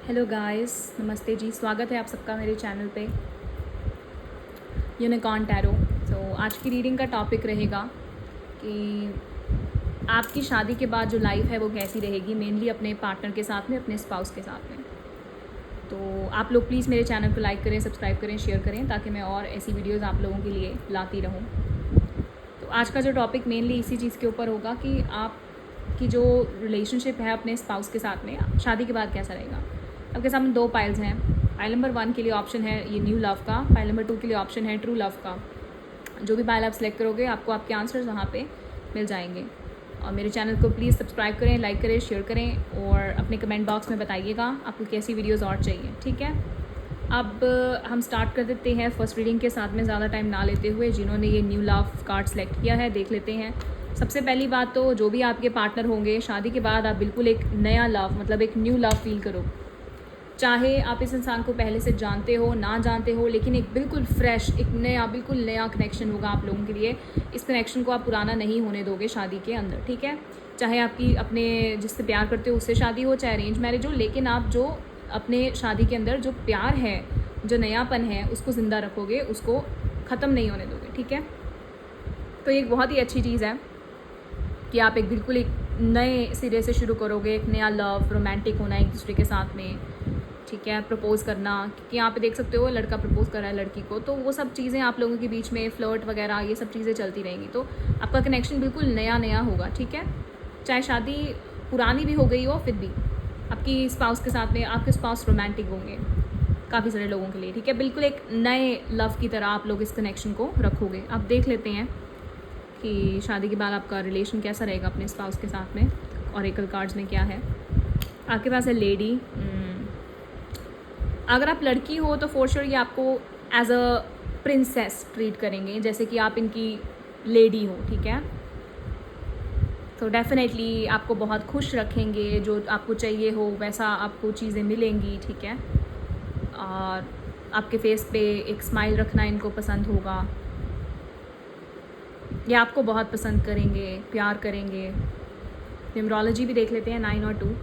Hello guys, नमस्ते जी। स्वागत है आप सबका मेरे चैनल पे यूनिकॉर्न टैरो। तो आज की रीडिंग का टॉपिक रहेगा कि आपकी शादी के बाद जो लाइफ है वो कैसी रहेगी, मेनली अपने पार्टनर के साथ में, अपने स्पाउस के साथ में। तो आप लोग प्लीज़ मेरे चैनल को लाइक करें, सब्सक्राइब करें, शेयर करें, ताकि मैं और ऐसी वीडियोज़ आप लोगों के लिए लाती रहूँ। तो आज का जो टॉपिक मेनली इसी चीज़ के ऊपर होगा कि आपकी जो रिलेशनशिप है अपने स्पाउस के साथ में शादी के बाद कैसा रहेगा। आपके सामने दो पाइल्स हैं। पाइल नंबर 1 के लिए ऑप्शन है ये न्यू लव का, पाइल नंबर 2 के लिए ऑप्शन है ट्रू लव का। जो भी पाइल आप सेलेक्ट करोगे आपको आपके आंसर्स वहाँ पे मिल जाएंगे। और मेरे चैनल को प्लीज़ सब्सक्राइब करें, लाइक करें, शेयर करें और अपने कमेंट बॉक्स में बताइएगा आपको कैसी वीडियोज़ और चाहिए। ठीक है, अब हम स्टार्ट कर देते हैं फर्स्ट रीडिंग के साथ में, ज़्यादा टाइम ना लेते हुए। जिन्होंने ये न्यू लव कार्ड सेलेक्ट किया है देख लेते हैं। सबसे पहली बात तो जो भी आपके पार्टनर होंगे शादी के बाद, आप बिल्कुल एक नया लव, मतलब एक न्यू लव फील करो। चाहे आप इस इंसान को पहले से जानते हो ना जानते हो, लेकिन एक बिल्कुल फ्रेश, एक नया, बिल्कुल नया कनेक्शन होगा आप लोगों के लिए। इस कनेक्शन को आप पुराना नहीं होने दोगे शादी के अंदर। ठीक है, चाहे आपकी अपने जिससे प्यार करते हो उससे शादी हो, चाहे अरेंज मैरिज हो, लेकिन आप जो अपने शादी के अंदर जो प्यार है, जो नयापन है, उसको ज़िंदा रखोगे, उसको ख़त्म नहीं होने दोगे। ठीक है, तो ये एक बहुत ही अच्छी चीज़ है कि आप एक बिल्कुल एक नए सिरे से शुरू करोगे, एक नया लव, रोमांटिक होना एक दूसरे के साथ में। ठीक है, प्रपोज़ करना, क्योंकि यहाँ पे देख सकते हो लड़का प्रपोज़ कर रहा है लड़की को, तो वो सब चीज़ें आप लोगों के बीच में, फ्लर्ट वगैरह, ये सब चीज़ें चलती रहेंगी। तो आपका कनेक्शन बिल्कुल नया नया होगा। ठीक है, चाहे शादी पुरानी भी हो गई हो, फिर भी आपकी स्पाउस के साथ में आपके स्पाउस रोमांटिक होंगे काफ़ी सारे लोगों के लिए। ठीक है, बिल्कुल एक नए लव की तरह आप लोग इस कनेक्शन को रखोगे। अब देख लेते हैं कि शादी के बाद आपका रिलेशन कैसा रहेगा अपने स्पाउस के साथ में। ऑरेकल कार्ड्स में क्या है आपके पास है लेडी। अगर आप लड़की हो तो फॉर श्योर ये आपको एज अ प्रिंसेस ट्रीट करेंगे, जैसे कि आप इनकी लेडी हो। ठीक है, तो डेफिनेटली आपको बहुत खुश रखेंगे, जो आपको चाहिए हो वैसा आपको चीज़ें मिलेंगी। ठीक है, और आपके फेस पे एक स्माइल रखना इनको पसंद होगा, ये आपको बहुत पसंद करेंगे, प्यार करेंगे। न्यूमरोलॉजी भी देख लेते हैं, 9 और 2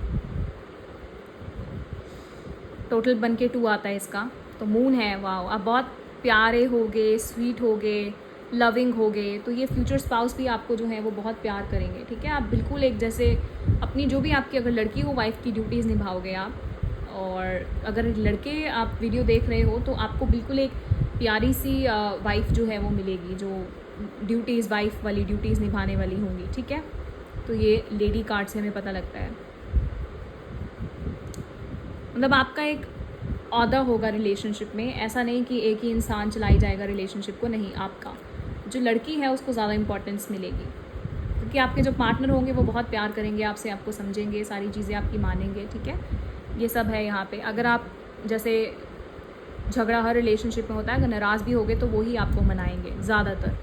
टोटल बन के 2 आता है इसका। तो मून है, वाओ, आप बहुत प्यारे होगे, स्वीट होगे, लविंग होगे, तो ये फ्यूचर स्पाउस भी आपको जो है वो बहुत प्यार करेंगे। ठीक है, आप बिल्कुल एक जैसे अपनी जो भी आपकी अगर लड़की हो वाइफ की ड्यूटीज़ निभाओगे आप, और अगर लड़के आप वीडियो देख रहे हो तो आपको बिल्कुल एक प्यारी सी वाइफ जो है वो मिलेगी, जो ड्यूटीज़, वाइफ वाली ड्यूटीज़ निभाने वाली होंगी। ठीक है, तो ये लेडी कार्ड से हमें पता लगता है, मतलब आपका एक औहदा होगा रिलेशनशिप में। ऐसा नहीं कि एक ही इंसान चलाई जाएगा रिलेशनशिप को, नहीं, आपका जो लड़की है उसको ज़्यादा इंपॉर्टेंस मिलेगी, क्योंकि आपके जो पार्टनर होंगे वो बहुत प्यार करेंगे आपसे, आपको समझेंगे, सारी चीज़ें आपकी मानेंगे। ठीक है, ये सब है यहाँ पे। अगर आप जैसे झगड़ा हर रिलेशनशिप में होता है, अगर नाराज़ भी होगे तो वही आपको मनाएंगे ज़्यादातर।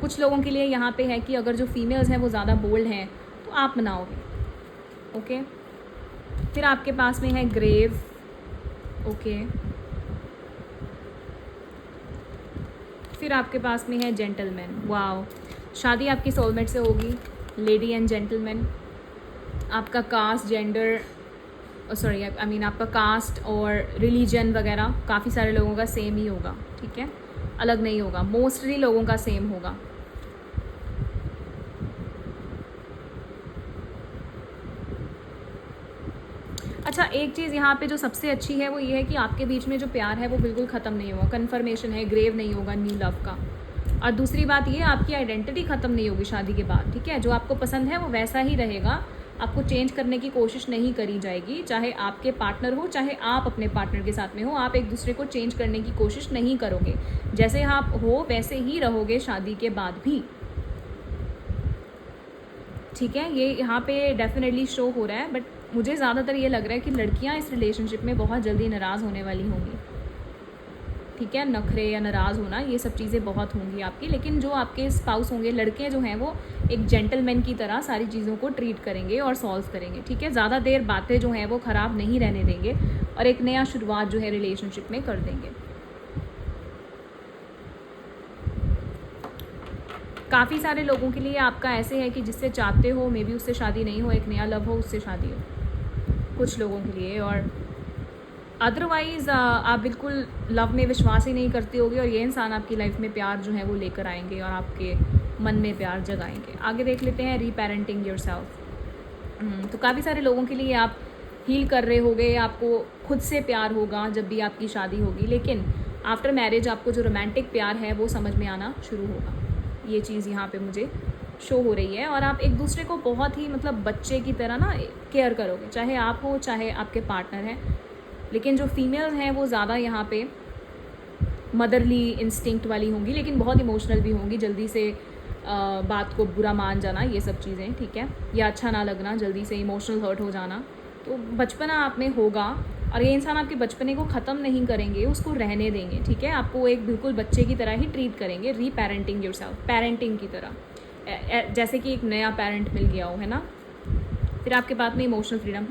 कुछ लोगों के लिए यहाँ पे है कि अगर जो फीमेल्स हैं वो ज़्यादा बोल्ड हैं तो आप मनाओगे। ओके, फिर आपके पास में है ग्रेव। ओके, फिर आपके पास में है जेंटलमैन। वाओ, शादी आपकी सोलमेट से होगी, लेडी एंड जेंटलमैन। आपका caste, gender, sorry I mean आपका कास्ट और रिलीजन वगैरह काफ़ी सारे लोगों का सेम ही होगा। ठीक है, अलग नहीं होगा, मोस्टली लोगों का सेम होगा। अच्छा, एक चीज़ यहाँ पे जो सबसे अच्छी है वो ये है कि आपके बीच में जो प्यार है वो बिल्कुल ख़त्म नहीं होगा, कन्फर्मेशन है, ग्रेव नहीं होगा न्यू लव का। और दूसरी बात ये, आपकी आइडेंटिटी ख़त्म नहीं होगी शादी के बाद। ठीक है, जो आपको पसंद है वो वैसा ही रहेगा, आपको चेंज करने की कोशिश नहीं करी जाएगी। चाहे आपके पार्टनर हो, चाहे आप अपने पार्टनर के साथ में हो, आप एक दूसरे को चेंज करने की कोशिश नहीं करोगे। जैसे आप हो वैसे ही रहोगे शादी के बाद भी। ठीक है, ये यहाँ पे डेफिनेटली शो हो रहा है, बट मुझे ज़्यादातर ये लग रहा है कि लड़कियाँ इस रिलेशनशिप में बहुत जल्दी नाराज़ होने वाली होंगी। ठीक है, नखरे या नाराज़ होना, ये सब चीज़ें बहुत होंगी आपकी, लेकिन जो आपके स्पाउस होंगे, लड़के जो हैं, वो एक जेंटलमैन की तरह सारी चीज़ों को ट्रीट करेंगे और सॉल्व करेंगे। ठीक है, ज़्यादा देर बातें जो हैं वो ख़राब नहीं रहने देंगे और एक नया शुरुआत जो है रिलेशनशिप में कर देंगे। काफ़ी सारे लोगों के लिए आपका ऐसे है कि जिससे चाहते हो मे बी उससे शादी नहीं हो, एक नया लव हो, उससे शादी हो। कुछ लोगों के लिए। और अदरवाइज़ आप बिल्कुल लव में विश्वास ही नहीं करते होगे और ये इंसान आपकी लाइफ में प्यार जो है वो लेकर आएंगे और आपके मन में प्यार जगाएंगे। आगे देख लेते हैं रीपेरेंटिंग योरसेल्फ। तो काफ़ी सारे लोगों के लिए आप हील कर रहे होगे, आपको खुद से प्यार होगा जब भी आपकी शादी होगी, लेकिन आफ्टर मैरिज आपको जो रोमांटिक प्यार है वो समझ में आना शुरू होगा। ये चीज़ यहाँ पे मुझे शो हो रही है। और आप एक दूसरे को बहुत ही मतलब बच्चे की तरह ना केयर करोगे, चाहे आप हो चाहे आपके पार्टनर हैं। लेकिन जो फीमेल्स हैं वो ज़्यादा यहाँ पे मदरली इंस्टिंक्ट वाली होंगी, लेकिन बहुत इमोशनल भी होंगी। जल्दी से बात को बुरा मान जाना, ये सब चीज़ें, ठीक है, या अच्छा ना लगना, जल्दी से इमोशनल हर्ट हो जाना, तो बचपना आप में होगा। और ये इंसान आपके बचपने को ख़त्म नहीं करेंगे, उसको रहने देंगे, ठीक है। आपको एक बिल्कुल बच्चे की तरह ही ट्रीट करेंगे, रीपेरेंटिंग योरसेल्फ, पेरेंटिंग की तरह, जैसे कि एक नया पेरेंट मिल गया हो, है ना। फिर आपके पास में इमोशनल फ्रीडम,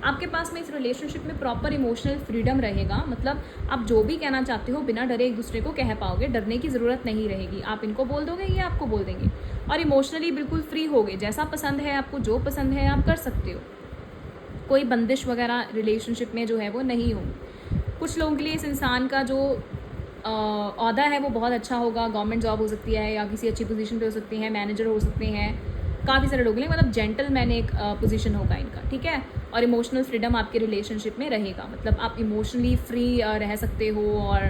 आपके पास में इस रिलेशनशिप में प्रॉपर इमोशनल फ्रीडम रहेगा। मतलब आप जो भी कहना चाहते हो बिना डरे एक दूसरे को कह पाओगे, डरने की ज़रूरत नहीं रहेगी। आप इनको बोल दोगे, ये आपको बोल देंगे, और इमोशनली बिल्कुल फ्री होगे। जैसा पसंद है आपको, जो पसंद है आप कर सकते हो, कोई बंदिश वगैरह रिलेशनशिप में जो है वो नहीं होगी। कुछ लोगों के लिए इस इंसान का जो ओहदा है वो बहुत अच्छा होगा, गवर्नमेंट जॉब हो सकती है या किसी अच्छी पोजीशन पे हो सकती है, मैनेजर हो सकते हैं। काफ़ी सारे लोग, मतलब जेंटलमैन एक पोजीशन होगा इनका, ठीक है। और इमोशनल फ्रीडम आपके रिलेशनशिप में रहेगा, मतलब आप इमोशनली फ्री रह सकते हो और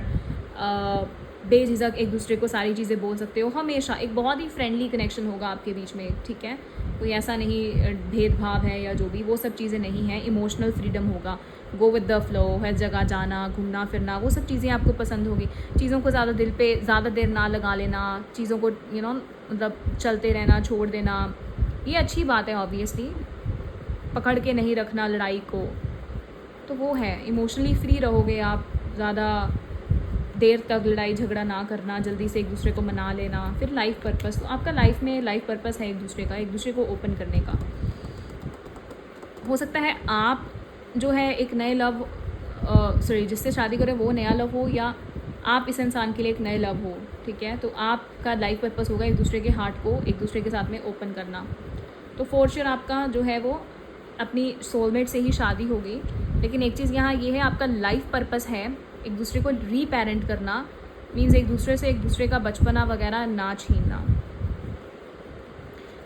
बेझिझक एक दूसरे को सारी चीज़ें बोल सकते हो हमेशा। एक बहुत ही फ्रेंडली कनेक्शन होगा आपके बीच में, ठीक है। कोई ऐसा नहीं भेदभाव है या जो भी, वो सब चीज़ें नहीं है। इमोशनल फ्रीडम होगा, गो विद द फ्लो, हर जगह जाना, घूमना फिरना, वो सब चीज़ें आपको पसंद होगी। चीज़ों को ज़्यादा दिल पे ज़्यादा देर ना लगा लेना, चीज़ों को मतलब चलते रहना, छोड़ देना, ये अच्छी बात है ऑब्वियसली। पकड़ के नहीं रखना लड़ाई को, तो वो है। इमोशनली फ्री रहोगे आप, ज़्यादा देर तक लड़ाई झगड़ा ना करना, जल्दी से एक दूसरे को मना लेना। फिर लाइफ पर्पस, तो आपका लाइफ में लाइफ पर्पस है एक दूसरे का, एक दूसरे को ओपन करने का। हो सकता है आप जो है एक नए लव जिससे शादी करें वो नया लव हो, या आप इस इंसान के लिए एक नए लव हो, ठीक है। तो आपका लाइफ पर्पस होगा एक दूसरे के हार्ट को एक दूसरे के साथ में ओपन करना। तो फॉर श्योर आपका जो है वो अपनी सोलमेट से ही शादी होगी। लेकिन एक चीज़ यहाँ ये है, आपका लाइफ पर्पस है एक दूसरे को रीपेरेंट करना, मीन्स एक दूसरे से एक दूसरे का बचपना वगैरह ना छीनना।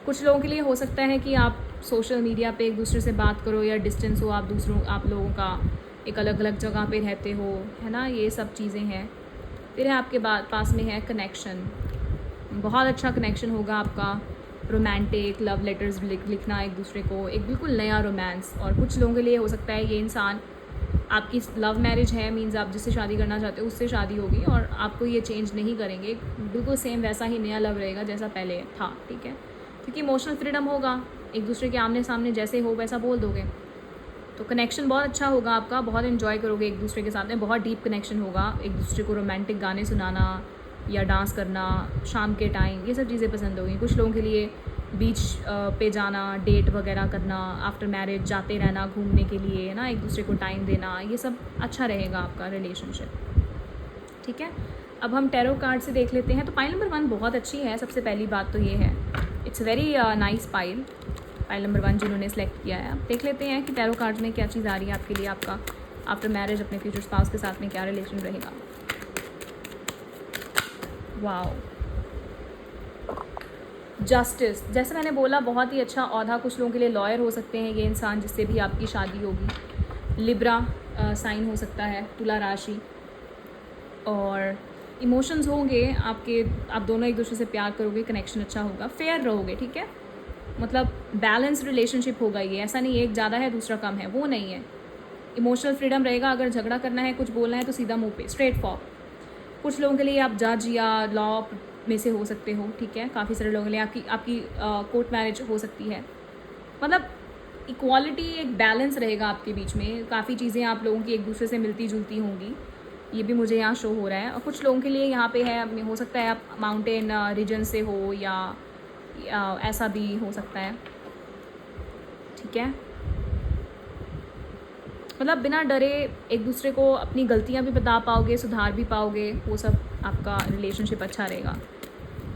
कुछ लोगों के लिए हो सकता है कि आप सोशल मीडिया पे एक दूसरे से बात करो, या डिस्टेंस हो, आप लोगों का एक अलग अलग जगह पे रहते हो, है ना, ये सब चीज़ें हैं। फिर है आपके पास में है कनेक्शन, बहुत अच्छा कनेक्शन होगा आपका, रोमांटिक लव लेटर्स लिखना एक दूसरे को, एक बिल्कुल नया रोमांस। और कुछ लोगों के लिए हो सकता है ये इंसान आपकी लव मैरिज है, मीन्स आप जिससे शादी करना चाहते हो उससे शादी होगी और आपको ये चेंज नहीं करेंगे, बिल्कुल सेम वैसा ही नया लव रहेगा जैसा पहले था, ठीक है। क्योंकि इमोशनल फ्रीडम होगा, एक दूसरे के आमने सामने जैसे हो वैसा बोल दोगे, तो कनेक्शन बहुत अच्छा होगा आपका, बहुत इन्जॉय करोगे एक दूसरे के साथ में, बहुत डीप कनेक्शन होगा। एक दूसरे को रोमांटिक गाने सुनाना या डांस करना शाम के टाइम, ये सब चीज़ें पसंद होगी। कुछ लोगों के लिए बीच पे जाना, डेट वगैरह करना, आफ्टर मैरिज जाते रहना घूमने के लिए, ना, एक दूसरे को टाइम देना, ये सब अच्छा रहेगा आपका रिलेशनशिप, ठीक है। अब हम टैरो कार्ड से देख लेते हैं। तो पाइल नंबर 1 बहुत अच्छी है। सबसे पहली बात तो ये है, it's very nice pile number 1 जिन्होंने सेलेक्ट किया है। अब देख लेते हैं कि टैरो कार्ड में क्या चीज़ आ रही है आपके लिए, आपका आफ्टर मैरिज अपने फ्यूचर स्पाउस के साथ में क्या रिलेशन रहेगा। वाओ, जस्टिस, जैसे मैंने बोला बहुत ही अच्छा ओहदा। कुछ लोगों के लिए लॉयर हो सकते हैं ये इंसान जिससे भी आपकी शादी होगी। लिब्रा साइन हो सकता है, तुला राशि, और इमोशंस होंगे आपके, आप दोनों एक दूसरे से प्यार करोगे, कनेक्शन अच्छा होगा, फेयर रहोगे, ठीक है। मतलब बैलेंस रिलेशनशिप होगा ये, ऐसा नहीं एक ज़्यादा है दूसरा कम है, वो नहीं है। इमोशनल फ्रीडम रहेगा, अगर झगड़ा करना है, कुछ बोलना है तो सीधा मुंह पे, स्ट्रेट फॉरवर्ड। कुछ लोगों के लिए आप जज या लॉ में से हो सकते हो, ठीक है। काफ़ी सारे लोगों के लिए आपकी कोर्ट मैरिज हो सकती है। मतलब इक्वालिटी, एक बैलेंस रहेगा आपके बीच में। काफ़ी चीज़ें आप लोगों की एक दूसरे से मिलती जुलती होंगी, ये भी मुझे यहाँ शो हो रहा है। और कुछ लोगों के लिए यहाँ पे है, हो सकता है आप माउंटेन रीजन से हो या ऐसा भी हो सकता है, ठीक है। मतलब बिना डरे एक दूसरे को अपनी गलतियाँ भी बता पाओगे, सुधार भी पाओगे, वो सब आपका रिलेशनशिप अच्छा रहेगा,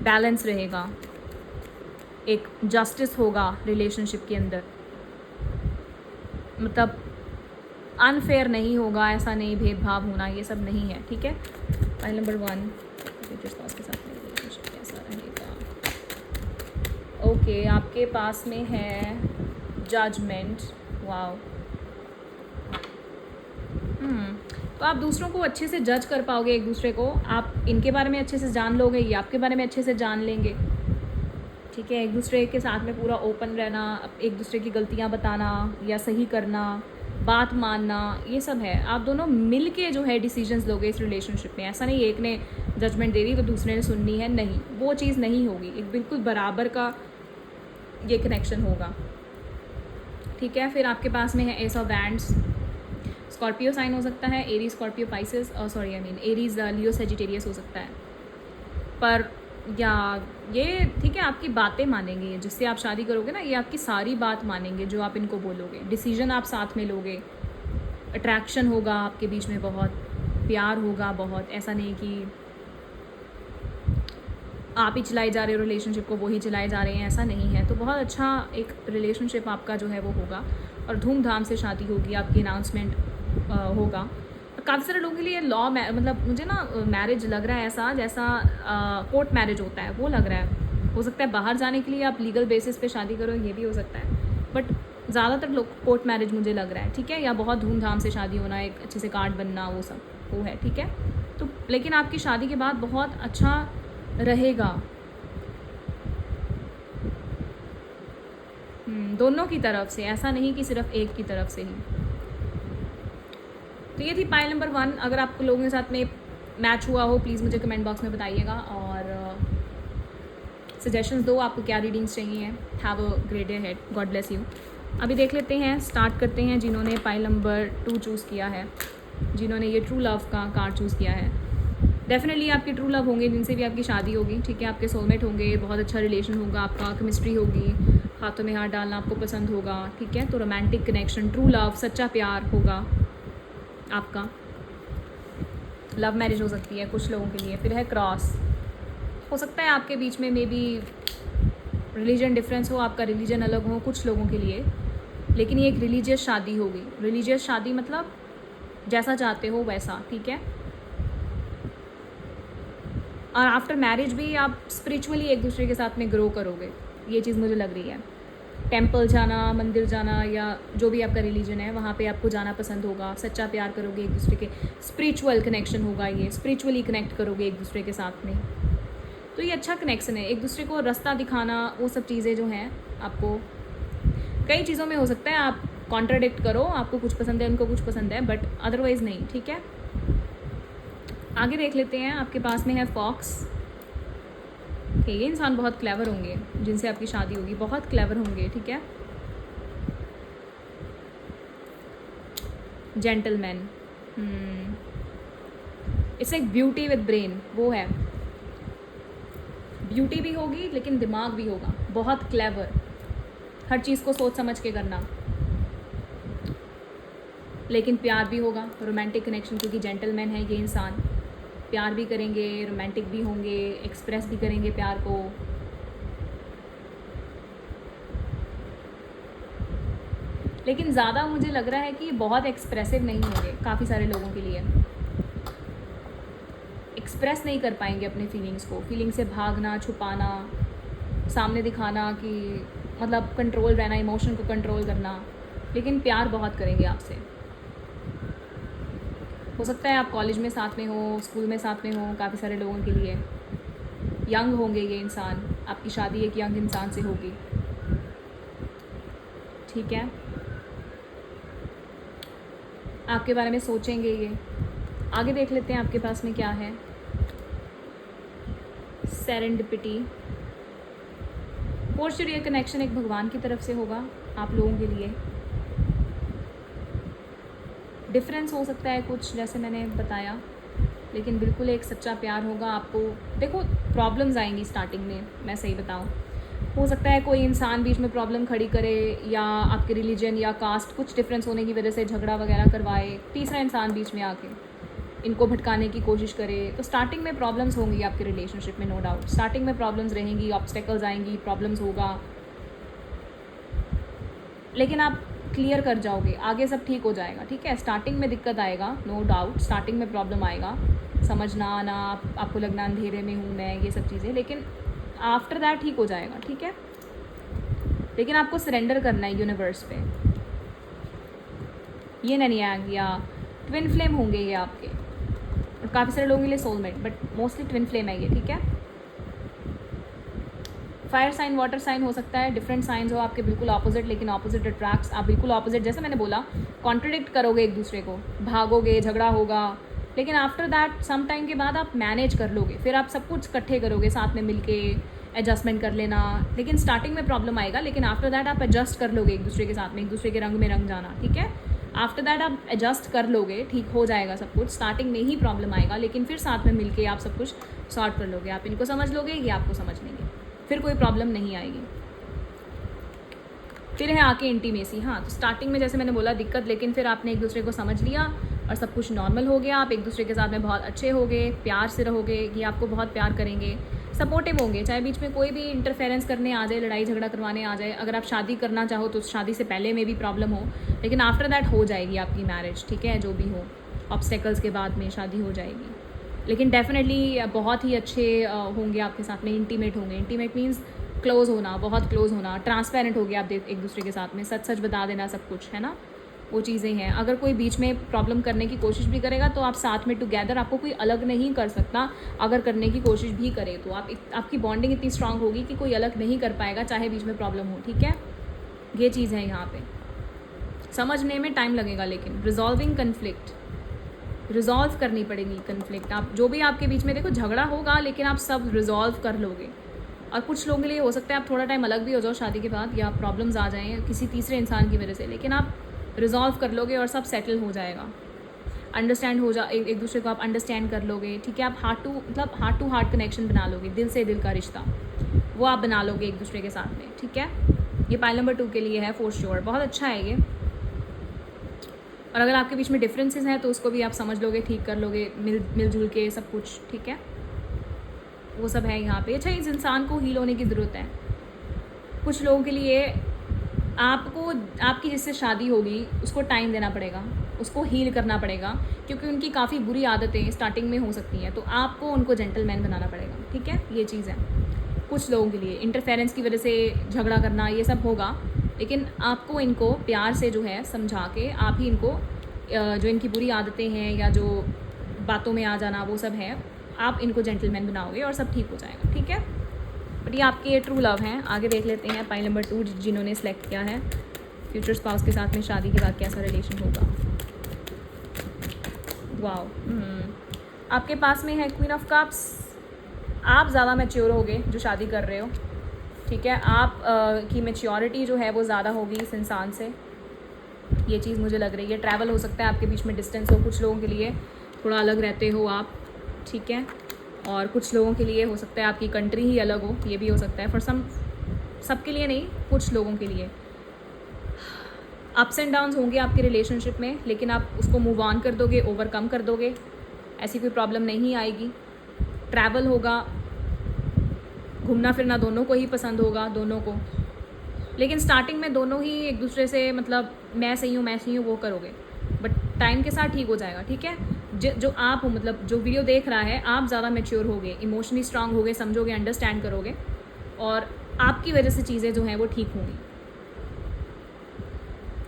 बैलेंस रहेगा, एक जस्टिस होगा रिलेशनशिप के अंदर। मतलब अनफेयर नहीं होगा, ऐसा नहीं, भेदभाव होना ये सब नहीं है, ठीक है। फाइल नंबर 1, स्पाउस के साथ में रिलेशनशिप कैसा रहेगा। ओके, आपके पास में है जजमेंट। वाओ। तो आप दूसरों को अच्छे से जज कर पाओगे, एक दूसरे को, आप इनके बारे में अच्छे से जान लोगे, ये आपके बारे में अच्छे से जान लेंगे, ठीक है। एक दूसरे के साथ में पूरा ओपन रहना, एक दूसरे की गलतियां बताना या सही करना, बात मानना, ये सब है। आप दोनों मिल के जो है डिसीजंस लोगे इस रिलेशनशिप में। ऐसा नहीं एक ने जजमेंट दे दी तो दूसरे ने सुननी है, नहीं, वो चीज़ नहीं होगी। एक बिल्कुल बराबर का ये कनेक्शन होगा, ठीक है। फिर आपके पास में है ace of wands. Scorpio sign हो सकता है, Aries Scorpio Pisces, sorry I mean Aries Leo Sagittarius हो सकता है। पर या ये ठीक है, आपकी बातें मानेंगे, जिससे आप शादी करोगे ना, ये आपकी सारी बात मानेंगे जो आप इनको बोलोगे। डिसीजन आप साथ में लोगे, अट्रैक्शन होगा आपके बीच में, बहुत प्यार होगा, बहुत। ऐसा नहीं कि आप ही चलाए जा रहे हो रिलेशनशिप को, वो ही चलाए जा रहे हैं, ऐसा नहीं है। तो बहुत अच्छा एक रिलेशनशिप आपका जो है वो होगा, और धूमधाम से शादी होगी, आपकी अनाउंसमेंट होगा। काफ़ी सारे लोगों के लिए लॉ मतलब मुझे ना मैरिज लग रहा है ऐसा जैसा कोर्ट मैरिज होता है, वो लग रहा है। हो सकता है बाहर जाने के लिए आप लीगल बेसिस पे शादी करो, ये भी हो सकता है, बट ज़्यादातर लोग कोर्ट मैरिज मुझे लग रहा है, ठीक है। या बहुत धूमधाम से शादी होना, एक अच्छे से कार्ड बनना, वो सब वो है, ठीक है। तो लेकिन आपकी शादी के बाद बहुत अच्छा रहेगा दोनों की तरफ से, ऐसा नहीं कि सिर्फ एक की तरफ से ही। तो ये थी पाइल नंबर 1। अगर आपको लोगों के साथ में मैच हुआ हो, प्लीज़ मुझे कमेंट बॉक्स में बताइएगा, और सजेशंस दो, आपको क्या रीडिंग्स चाहिए। Have a great day head, God bless you. अभी देख लेते हैं, स्टार्ट करते हैं जिन्होंने पाइल नंबर 2 चूज़ किया है, जिन्होंने ये ट्रू लव का कार्ड चूज़ किया है। डेफिनेटली आपके ट्रू लव होंगे, जिनसे भी आपकी शादी होगी, ठीक है। आपके सोलमेट होंगे, बहुत अच्छा रिलेशन होगा आपका, केमिस्ट्री होगी, हाथों में हाथ डालना आपको पसंद होगा, ठीक है। तो रोमांटिक कनेक्शन, ट्रू लव, सच्चा प्यार होगा आपका। लव मैरिज हो सकती है कुछ लोगों के लिए। फिर है क्रॉस, हो सकता है आपके बीच में मे बी रिलीजन डिफरेंस हो, आपका रिलीजन अलग हो कुछ लोगों के लिए, लेकिन ये एक रिलीजियस शादी होगी। रिलीजियस शादी मतलब जैसा चाहते हो वैसा, ठीक है। और आफ्टर मैरिज भी आप स्पिरिचुअली एक दूसरे के साथ में ग्रो करोगे, ये चीज़ मुझे लग रही है। टेंपल जाना, मंदिर जाना, या जो भी आपका रिलीजन है वहाँ पे आपको जाना पसंद होगा, सच्चा प्यार करोगे एक दूसरे के, स्पिरिचुअल कनेक्शन होगा, ये स्पिरिचुअली कनेक्ट करोगे एक दूसरे के साथ में। तो ये अच्छा कनेक्शन है, एक दूसरे को रास्ता दिखाना, वो सब चीज़ें जो हैं आपको कई चीज़ों में हो सकता है आप कॉन्ट्राडिक्ट करो, आपको कुछ पसंद है, उनको कुछ पसंद है, बट अदरवाइज़ नहीं, ठीक है। आगे देख लेते हैं, आपके पास में है फॉक्स। ये इंसान बहुत क्लेवर होंगे, जिनसे आपकी शादी होगी, बहुत क्लेवर होंगे, ठीक है। जेंटलमैन, इट्स एक ब्यूटी विद ब्रेन, वो है। ब्यूटी भी होगी लेकिन दिमाग भी होगा, बहुत क्लेवर, हर चीज़ को सोच समझ के करना, लेकिन प्यार भी होगा, रोमांटिक कनेक्शन, क्योंकि जेंटलमैन है ये इंसान। प्यार भी करेंगे, रोमांटिक भी होंगे, एक्सप्रेस भी करेंगे प्यार को। लेकिन ज़्यादा मुझे लग रहा है कि बहुत एक्सप्रेसिव नहीं होंगे, काफ़ी सारे लोगों के लिए एक्सप्रेस नहीं कर पाएंगे अपने फीलिंग्स को, फीलिंग से भागना, छुपाना, सामने दिखाना कि मतलब कंट्रोल रहना, इमोशन को कंट्रोल करना, लेकिन प्यार बहुत करेंगे आपसे। हो सकता है आप कॉलेज में साथ में हो, स्कूल में साथ में हो, काफ़ी सारे लोगों के लिए। यंग होंगे ये इंसान, आपकी शादी एक यंग इंसान से होगी, ठीक है। आपके बारे में सोचेंगे ये। आगे देख लेते हैं आपके पास में क्या है। सेरेंडिपिटी, फोर्स ये कनेक्शन एक भगवान की तरफ से होगा आप लोगों के लिए। डिफरेंस हो सकता है कुछ, जैसे मैंने बताया, लेकिन बिल्कुल एक सच्चा प्यार होगा आपको। देखो प्रॉब्लम्स आएंगी स्टार्टिंग में, मैं सही बताऊँ, हो सकता है कोई इंसान बीच में प्रॉब्लम खड़ी करे, या आपके रिलीजन या कास्ट कुछ डिफरेंस होने की वजह से झगड़ा वगैरह करवाए, तीसरा इंसान बीच में आके इनको भटकाने की कोशिश करे। तो स्टार्टिंग में प्रॉब्लम्स होंगी आपके रिलेशनशिप में, नो डाउट। स्टार्टिंग में प्रॉब्लम्स रहेंगी, ऑब्स्टेकल्स आएंगी, प्रॉब्लम्स होगा, लेकिन आप क्लियर कर जाओगे, आगे सब ठीक हो जाएगा, ठीक है। स्टार्टिंग में दिक्कत आएगा, नो डाउट, स्टार्टिंग में प्रॉब्लम आएगा, समझना आना, आपको लगना अंधेरे में हूँ मैं, ये सब चीज़ें, लेकिन आफ्टर दैट ठीक हो जाएगा, ठीक है। लेकिन आपको सरेंडर करना है यूनिवर्स पे। ये नहीं आ गया, ट्विन फ्लेम होंगे ये आपके, और काफ़ी सारे लोगों के लिए soulmate, but mostly twin flame है ये, ठीक है। फायर साइन, वाटर साइन हो सकता है, डिफरेंट साइंस हो आपके बिल्कुल ऑपोजिट, लेकिन ऑपोजिट अट्रैक्ट्स। आप बिल्कुल ऑपोजिट, जैसे मैंने बोला, कॉन्ट्रडिक्ट करोगे एक दूसरे को, भागोगे, झगड़ा होगा, लेकिन आफ्टर दैट सम टाइम के बाद आप मैनेज कर लोगे, फिर आप सब कुछ इकट्ठे करोगे साथ में मिलके, एडजस्टमेंट कर लेना। लेकिन स्टार्टिंग में प्रॉब्लम आएगा, लेकिन आफ्टर दैट आप एडजस्ट कर लोगे एक दूसरे के साथ में, एक दूसरे के रंग में रंग जाना, ठीक है। आफ्टर दैट आप एडजस्ट कर लोगे, ठीक हो जाएगा सब कुछ। स्टार्टिंग में ही प्रॉब्लम आएगा, लेकिन फिर साथ में मिलके आप सब कुछ सॉर्ट कर लोगे, आप इनको समझ लोगे, ये आपको समझ लेंगे, फिर कोई प्रॉब्लम नहीं आएगी। फिर है आके इंटीमेसी। हाँ, तो स्टार्टिंग में जैसे मैंने बोला दिक्कत, लेकिन फिर आपने एक दूसरे को समझ लिया और सब कुछ नॉर्मल हो गया, आप एक दूसरे के साथ में बहुत अच्छे हो गए, प्यार से रहोगे, ये आपको बहुत प्यार करेंगे, सपोर्टिव होंगे, चाहे बीच में कोई भी इंटरफेरेंस करने आ जाए, लड़ाई झगड़ा करवाने आ जाए। अगर आप शादी करना चाहो तो शादी से पहले में भी प्रॉब्लम हो, लेकिन आफ्टर दैट हो जाएगी आपकी मैरिज, ठीक है। जो भी हो, ऑब्स्टेकल्स के बाद में शादी हो जाएगी, लेकिन डेफिनेटली बहुत ही अच्छे होंगे आपके साथ में, इंटीमेट होंगे। इंटीमेट मीन्स क्लोज होना, बहुत क्लोज होना, ट्रांसपेरेंट हो गया आप एक दूसरे के साथ में, सच सच बता देना सब कुछ, है ना, वो चीज़ें हैं। अगर कोई बीच में प्रॉब्लम करने की कोशिश भी करेगा तो आप साथ में टुगेदर, आपको कोई अलग नहीं कर सकता। अगर करने की कोशिश भी करे तो आपकी बॉन्डिंग इतनी स्ट्रांग होगी कि कोई अलग नहीं कर पाएगा, चाहे बीच में प्रॉब्लम हो, ठीक है। ये चीज़ है यहाँ पे, समझने में टाइम लगेगा, लेकिन रिजॉल्विंग कन्फ्लिक्ट, रिजॉल्व करनी पड़ेगी कन्फ्लिक्ट। आप जो भी आपके बीच में, देखो झगड़ा होगा, लेकिन आप सब रिजॉल्व कर लोगे। और कुछ लोगों के लिए हो सकता है आप थोड़ा टाइम अलग भी हो जाओ शादी के बाद, या प्रॉब्लम्स आ जाएँ किसी तीसरे इंसान की वजह से, लेकिन आप रिजॉल्व कर लोगे और सब सेटल हो जाएगा। अंडरस्टैंड हो जा एक दूसरे को आप अंडरस्टैंड कर लोगे, ठीक है। आप हार्ट टू हार्ट कनेक्शन बना लोगे, दिल से दिल का रिश्ता वो आप बना लोगे एक दूसरे के साथ में, ठीक है। ये पाइल नंबर 2 के लिए है फॉर श्योर, बहुत अच्छा है ये। और अगर आपके बीच में डिफरेंसेस हैं तो उसको भी आप समझ लोगे, ठीक कर लोगे, मिलजुल के सब कुछ, ठीक है। वो सब है यहाँ पे। अच्छा, इस इंसान को हील होने की ज़रूरत है। कुछ लोगों के लिए आपको, आपकी जिससे शादी होगी उसको टाइम देना पड़ेगा, उसको हील करना पड़ेगा, क्योंकि उनकी काफ़ी बुरी आदतें स्टार्टिंग में हो सकती हैं, तो आपको उनको जेंटलमैन बनाना पड़ेगा, ठीक है। ये चीज़ है कुछ लोगों के लिए, इंटरफेरेंस की वजह से झगड़ा करना ये सब होगा, लेकिन आपको इनको प्यार से जो है समझा के, आप ही इनको जो इनकी बुरी आदतें हैं या जो बातों में आ जाना वो सब है, आप इनको जेंटलमैन बनाओगे और सब ठीक हो जाएगा, ठीक है। बट ये आपके ट्रू लव हैं। आगे देख लेते हैं पाइल नंबर 2 जिन्होंने सेलेक्ट किया है, फ्यूचर स्पाउस के साथ में शादी के बाद कैसा रिलेशन होगा। वाओ, आपके पास में है क्वीन ऑफ कप्स। आप ज़्यादा मैच्योर होगे जो शादी कर रहे हो, ठीक है। आप की मैच्योरिटी जो है वो ज़्यादा होगी इस इंसान से, ये चीज़ मुझे लग रही है। ट्रैवल हो सकता है आपके बीच में, डिस्टेंस हो, कुछ लोगों के लिए थोड़ा अलग रहते हो आप, ठीक है। और कुछ लोगों के लिए हो सकता है आपकी कंट्री ही अलग हो, ये भी हो सकता है। फॉर सबके लिए नहीं, कुछ लोगों के लिए अप्स एंड डाउन्स होंगे आपके रिलेशनशिप में, लेकिन आप उसको मूव ऑन कर दोगे, ओवरकम कर दोगे, ऐसी कोई प्रॉब्लम नहीं आएगी। ट्रैवल होगा, घूमना फिरना दोनों को ही पसंद होगा, दोनों को, लेकिन स्टार्टिंग में दोनों ही एक दूसरे से मतलब मैं सही हूँ वो करोगे, बट टाइम के साथ ठीक हो जाएगा, ठीक है। जो आप हो, मतलब जो वीडियो देख रहा है, आप ज़्यादा मैच्योर होगे, इमोशनली स्ट्रांग होगे, समझोगे, अंडरस्टैंड करोगे, और आपकी वजह से चीज़ें जो हैं वो ठीक होंगी।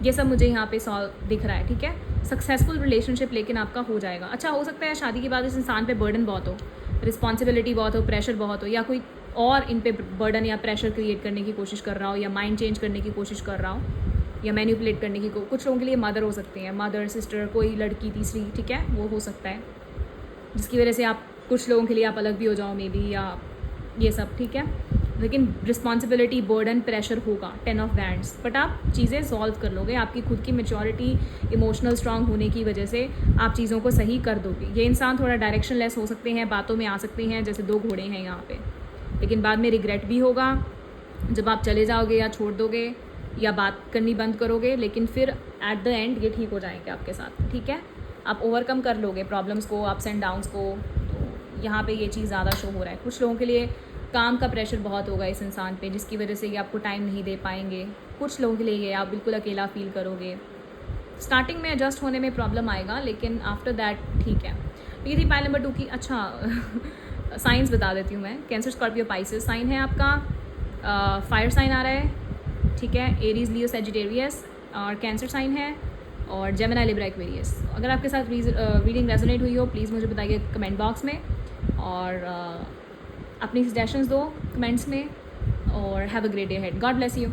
ये सब मुझे यहाँ पे सॉल्व दिख रहा है, ठीक है। सक्सेसफुल रिलेशनशिप लेकिन आपका हो जाएगा। अच्छा, हो सकता है शादी के बाद इस इंसान पे बर्डन बहुत हो, रिस्पॉन्सिबिलिटी बहुत हो, प्रेशर बहुत हो, या कोई और इन पे बर्डन या प्रेशर क्रिएट करने की कोशिश कर रहा हो, या माइंड चेंज करने की कोशिश कर रहा हो, या मैनिपुलेट करने की कुछ लोगों के लिए मदर हो सकते हैं, मदर, सिस्टर, कोई लड़की तीसरी, ठीक है, वो हो सकता है, जिसकी वजह से आप, कुछ लोगों के लिए आप अलग भी हो जाओ मे बी, या ये सब, ठीक है। लेकिन रिस्पॉन्सिबिलिटी, बर्डन, प्रेशर होगा, 10 ऑफ वैंड्स, बट आप चीज़ें सॉल्व कर लोगे। आपकी खुद की मैच्योरिटी, इमोशनल स्ट्रांग होने की वजह से आप चीज़ों को सही कर दोगे। ये इंसान थोड़ा डायरेक्शन लेस हो सकते हैं, बातों में आ सकते हैं जैसे 2 घोड़े हैं यहाँ पे, लेकिन बाद में रिग्रेट भी होगा जब आप चले जाओगे या छोड़ दोगे या बात करनी बंद करोगे, लेकिन फिर एट द एंड ये ठीक हो जाएंगे आपके साथ, ठीक है। आप ओवरकम कर लोगे प्रॉब्लम्स को, अप्स एंड डाउन्स को। तो यहाँ पे ये चीज़ ज़्यादा शो हो रहा है। कुछ लोगों के लिए काम का प्रेशर बहुत होगा इस इंसान पे, जिसकी वजह से ये आपको टाइम नहीं दे पाएंगे। कुछ लोगों के लिए ये आप बिल्कुल अकेला फील करोगे। स्टार्टिंग में एडजस्ट होने में प्रॉब्लम आएगा, लेकिन आफ्टर दैट ठीक है। तो ये थी पाइल नंबर 2 की। अच्छा साइंस बता देती हूँ मैं। कैंसर, स्कॉर्पियो, पाइसेस साइन है आपका। फायर साइन आ रहा है, ठीक है। एरीज, लियो, सेजिटेरियस और कैंसर साइन है, और जेमिनी, लिब्रा, एक्वेरियस। अगर आपके साथ रीडिंग रेजोनेट हुई हो प्लीज़ मुझे बताइए कमेंट बॉक्स में, और अपनी सजेशंस दो कमेंट्स में, और have a great day ahead. God bless you.